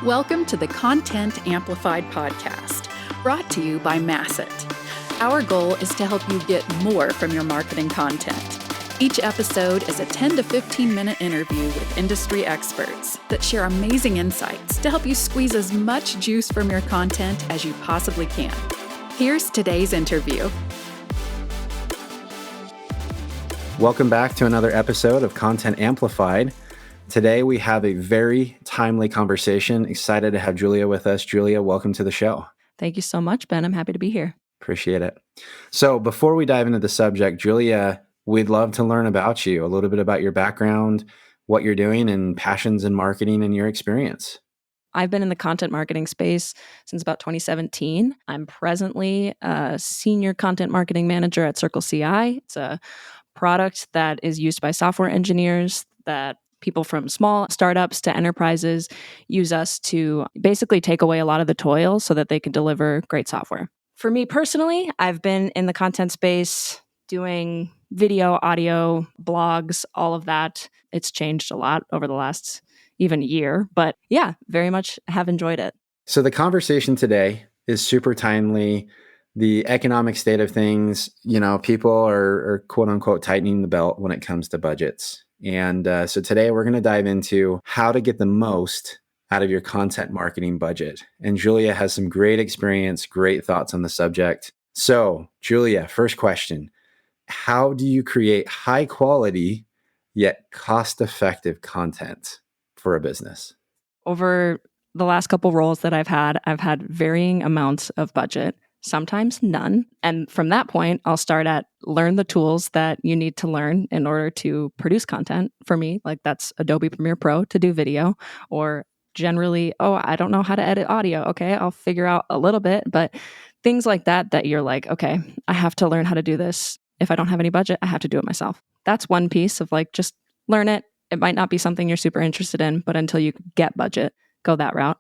Welcome to the Content Amplified podcast, brought to you by Masset. Our goal is to help you get more from your marketing content. Each episode is a 10 to 15 minute interview with industry experts that share amazing insights to help you squeeze as much juice from your content as you possibly can. Here's today's interview. Welcome back to another episode of Content Amplified. Today we have a very timely conversation. Excited to have Julia with us. Julia, welcome to the show. Thank you so much, Ben. I'm happy to be here. Appreciate it. So before we dive into the subject, Julia, we'd love to learn about you, a little bit about your background, what you're doing, and passions in marketing and your experience. I've been in the content marketing space since about 2017. I'm presently a senior content marketing manager at Circle CI. It's a product that is used by software engineers that people from small startups to enterprises use us to basically take away a lot of the toil so that they can deliver great software. For me personally, I've been in the content space doing video, audio, blogs, all of that. It's changed a lot over the last even year, but yeah, very much have enjoyed it. So the conversation today is super timely. The economic state of things, people are quote unquote tightening the belt when it comes to budgets. And so today we're going to dive into how to get the most out of your content marketing budget. And Julia has some great experience, great thoughts on the subject. So Julia, first question, how do you create high quality yet cost-effective content for a business? Over the last couple roles that I've had varying amounts of budget, sometimes none. And from that point, I'll start at learn the tools that you need to learn in order to produce content. For me, like that's Adobe Premiere Pro to do video, or generally, I don't know how to edit audio. Okay, I'll figure out a little bit, but things like that you're like, okay, I have to learn how to do this. If I don't have any budget, I have to do it myself. That's one piece of like, just learn it. It might not be something you're super interested in, but until you get budget, go that route.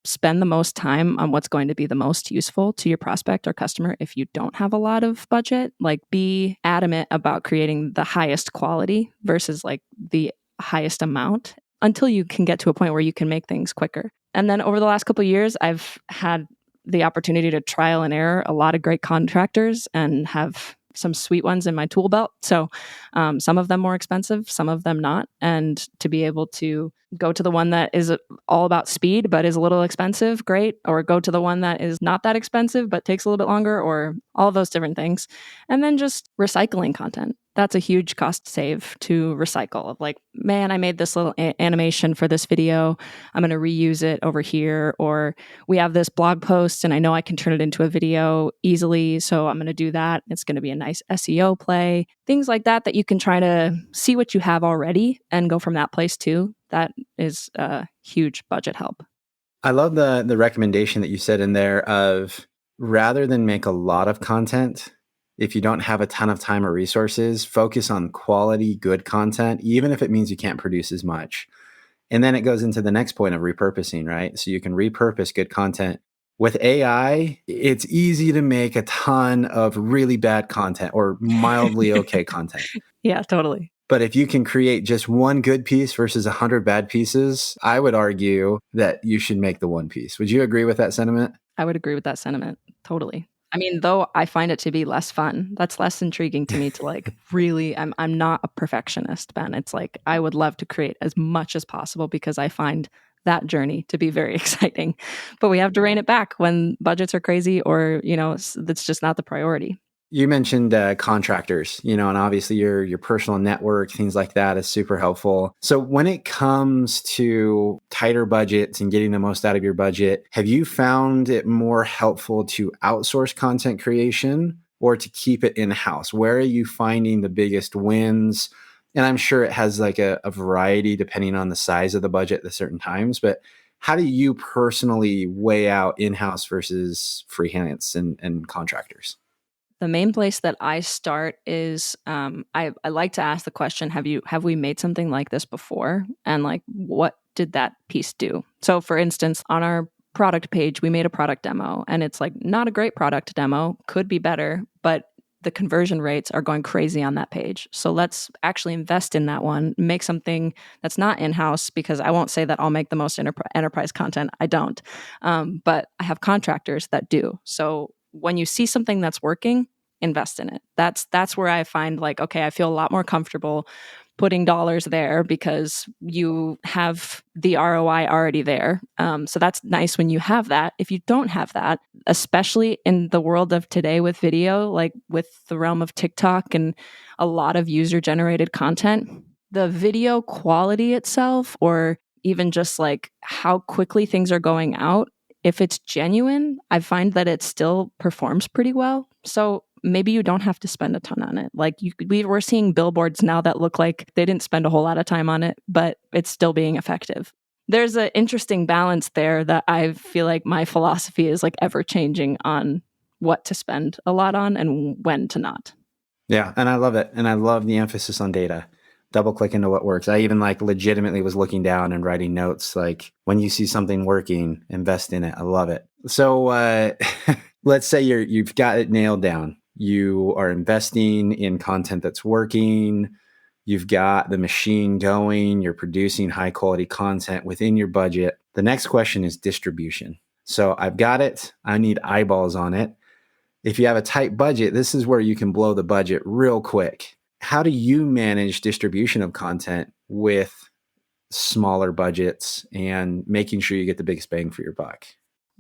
Spend the most time on what's going to be the most useful to your prospect or customer. If you don't have a lot of budget, like be adamant about creating the highest quality versus like the highest amount until you can get to a point where you can make things quicker. And then over the last couple of years, I've had the opportunity to trial and error a lot of great contractors and have some sweet ones in my tool belt. So some of them more expensive, some of them not. And to be able to go to the one that is all about speed, but is a little expensive, great. Or go to the one that is not that expensive, but takes a little bit longer, or all of those different things. And then just recycling content. That's a huge cost save to recycle of like, man, I made this little animation for this video. I'm going to reuse it over here. Or we have this blog post and I know I can turn it into a video easily. So I'm going to do that. It's going to be a nice SEO play. Things like that you can try to see what you have already and go from that place too. That is a huge budget help. I love the recommendation that you said in there of rather than make a lot of content, if you don't have a ton of time or resources, focus on quality, good content, even if it means you can't produce as much. And then it goes into the next point of repurposing, right? So you can repurpose good content. With AI, it's easy to make a ton of really bad content or mildly okay content. Yeah, totally. But if you can create just one good piece versus 100 bad pieces, I would argue that you should make the one piece. Would you agree with that sentiment? I would agree with that sentiment. Totally. I mean, though I find it to be less fun, that's less intriguing to me to like really, I'm not a perfectionist, Ben. It's like, I would love to create as much as possible because I find that journey to be very exciting, but we have to rein it back when budgets are crazy or, that's just not the priority. You mentioned contractors, and obviously your personal network, things like that is super helpful. So when it comes to tighter budgets and getting the most out of your budget, have you found it more helpful to outsource content creation or to keep it in-house? Where are you finding the biggest wins? And I'm sure it has like a variety depending on the size of the budget at certain times, but how do you personally weigh out in-house versus freelance and contractors? The main place that I start is I like to ask the question, have we made something like this before? And like, what did that piece do? So for instance, on our product page, we made a product demo and it's like not a great product demo, could be better, but the conversion rates are going crazy on that page. So let's actually invest in that one, make something that's not in-house, because I won't say that I'll make the most enterprise content. I don't. But I have contractors that do. So when you see something that's working, invest in it. That's where I find like, okay, I feel a lot more comfortable putting dollars there because you have the ROI already there. So that's nice when you have that. If you don't have that, especially in the world of today with video, like with the realm of TikTok and a lot of user-generated content, the video quality itself, or even just like how quickly things are going out, if it's genuine, I find that it still performs pretty well. So maybe you don't have to spend a ton on it. Like we're seeing billboards now that look like they didn't spend a whole lot of time on it, but it's still being effective. There's an interesting balance there that I feel like my philosophy is like ever changing on what to spend a lot on and when to not. Yeah. And I love it. And I love the emphasis on data. Double click into what works. I even like legitimately was looking down and writing notes. Like when you see something working, invest in it. I love it. So let's say you've got it nailed down. You are investing in content that's working. You've got the machine going. You're producing high quality content within your budget. The next question is distribution. So I've got it. I need eyeballs on it. If you have a tight budget, this is where you can blow the budget real quick. How do you manage distribution of content with smaller budgets and making sure you get the biggest bang for your buck?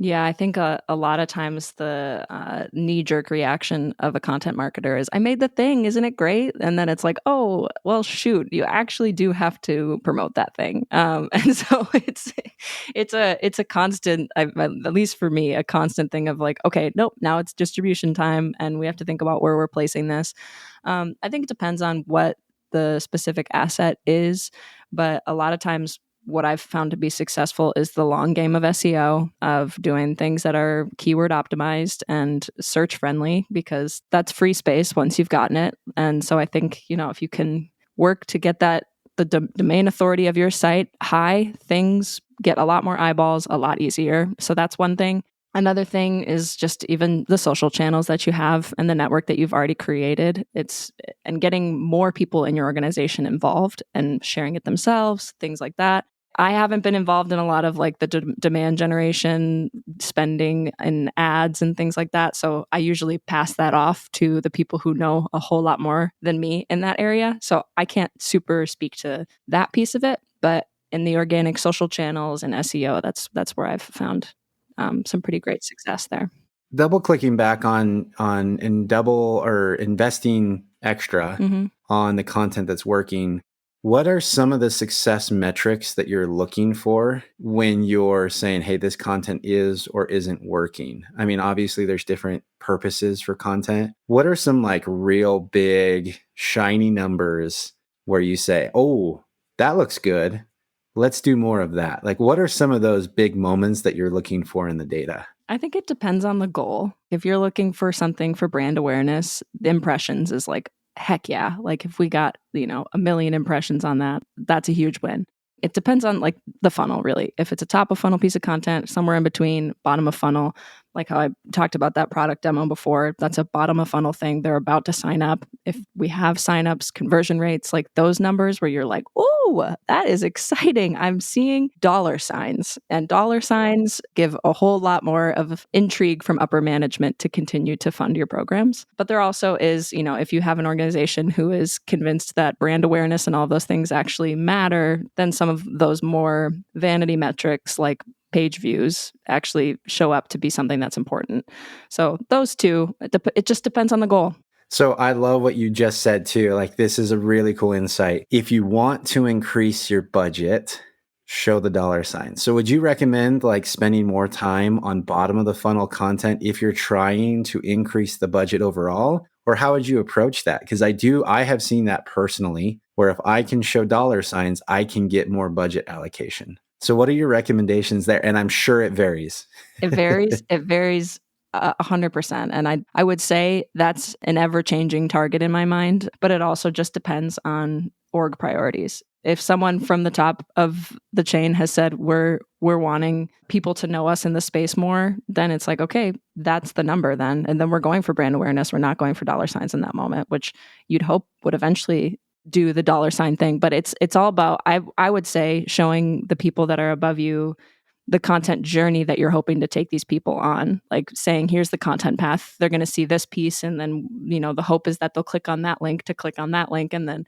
Yeah, I think a lot of times the knee-jerk reaction of a content marketer is, I made the thing, isn't it great? And then it's like, oh, well, shoot, you actually do have to promote that thing. And so it's a constant, at least for me, a constant thing of like, okay, nope, now it's distribution time, and we have to think about where we're placing this. I think it depends on what the specific asset is, but a lot of times what I've found to be successful is the long game of SEO, of doing things that are keyword optimized and search friendly, because that's free space once you've gotten it. And so I think, if you can work to get the domain authority of your site high, things get a lot more eyeballs a lot easier. So that's one thing. Another thing is just even the social channels that you have and the network that you've already created. And getting more people in your organization involved and sharing it themselves, things like that. I haven't been involved in a lot of like the demand generation, spending in ads and things like that. So I usually pass that off to the people who know a whole lot more than me in that area. So I can't super speak to that piece of it, but in the organic social channels and SEO, that's where I've found some pretty great success there. Double clicking back on double or investing extra on the content that's working. What are some of the success metrics that you're looking for when you're saying, hey, this content is or isn't working? I mean, obviously there's different purposes for content. What are some like real big shiny numbers where you say, oh, that looks good, let's do more of that? Like, what are some of those big moments that you're looking for in the data? I think it depends on the goal. If you're looking for something for brand awareness, the impressions is like, heck yeah. Like if we got, 1 million impressions on that, that's a huge win. It depends on like the funnel, really. If it's a top of funnel piece of content, somewhere in between, bottom of funnel, like how I talked about that product demo before, that's a bottom of funnel thing. They're about to sign up. If we have signups, conversion rates, like those numbers where you're like, oh, that is exciting. I'm seeing dollar signs, and dollar signs give a whole lot more of intrigue from upper management to continue to fund your programs. But there also is, if you have an organization who is convinced that brand awareness and all those things actually matter, then some of those more vanity metrics like page views actually show up to be something that's important. So those two, it just depends on the goal. So I love what you just said too. Like, this is a really cool insight. If you want to increase your budget, show the dollar sign. So would you recommend like spending more time on bottom of the funnel content if you're trying to increase the budget overall? Or how would you approach that? Because I have seen that personally, where if I can show dollar signs, I can get more budget allocation. So what are your recommendations there? And I'm sure it varies. It varies. It varies 100%. And I would say that's an ever-changing target in my mind, but it also just depends on org priorities. If someone from the top of the chain has said we're wanting people to know us in the space more, then it's like, okay, that's the number then. And then we're going for brand awareness. We're not going for dollar signs in that moment, which you'd hope would eventually do the dollar sign thing. But it's all about, I would say, showing the people that are above you the content journey that you're hoping to take these people on, like saying, here's the content path. They're going to see this piece. And then, the hope is that they'll click on that link to click on that link and then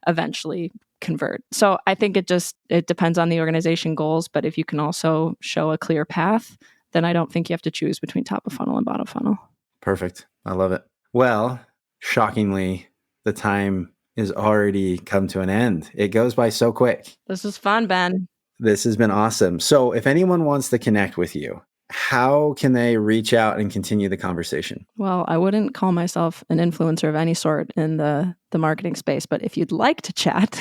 eventually convert. So I think it depends on the organization goals, but if you can also show a clear path, then I don't think you have to choose between top of funnel and bottom funnel. Perfect. I love it. Well, shockingly, the time is already come to an end. It goes by so quick. This is fun, Ben. This has been awesome. So if anyone wants to connect with you, how can they reach out and continue the conversation? Well, I wouldn't call myself an influencer of any sort in the marketing space, but if you'd like to chat,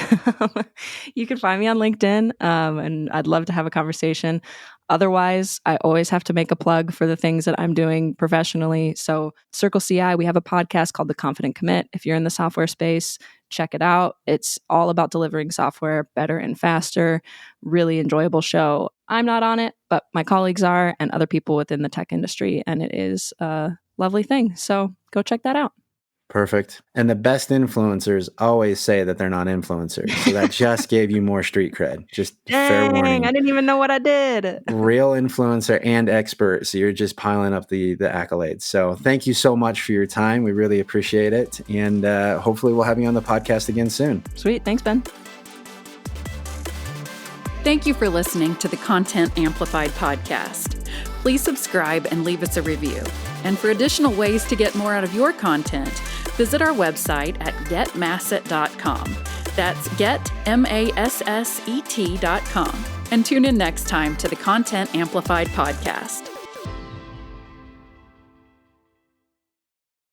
you can find me on LinkedIn, and I'd love to have a conversation. Otherwise, I always have to make a plug for the things that I'm doing professionally. So Circle CI, we have a podcast called The Confident Commit. If you're in the software space, check it out. It's all about delivering software better and faster. Really enjoyable show. I'm not on it, but my colleagues are and other people within the tech industry, and it is a lovely thing. So go check that out. Perfect. And the best influencers always say that they're not influencers. So that just gave you more street cred. Just fair warning. I didn't even know what I did. Real influencer and expert. So you're just piling up the accolades. So thank you so much for your time. We really appreciate it. And hopefully we'll have you on the podcast again soon. Sweet. Thanks, Ben. Thank you for listening to the Content Amplified podcast. Please subscribe and leave us a review. And for additional ways to get more out of your content, visit our website at getmasset.com. That's getmasset.com. And tune in next time to the Content Amplified podcast.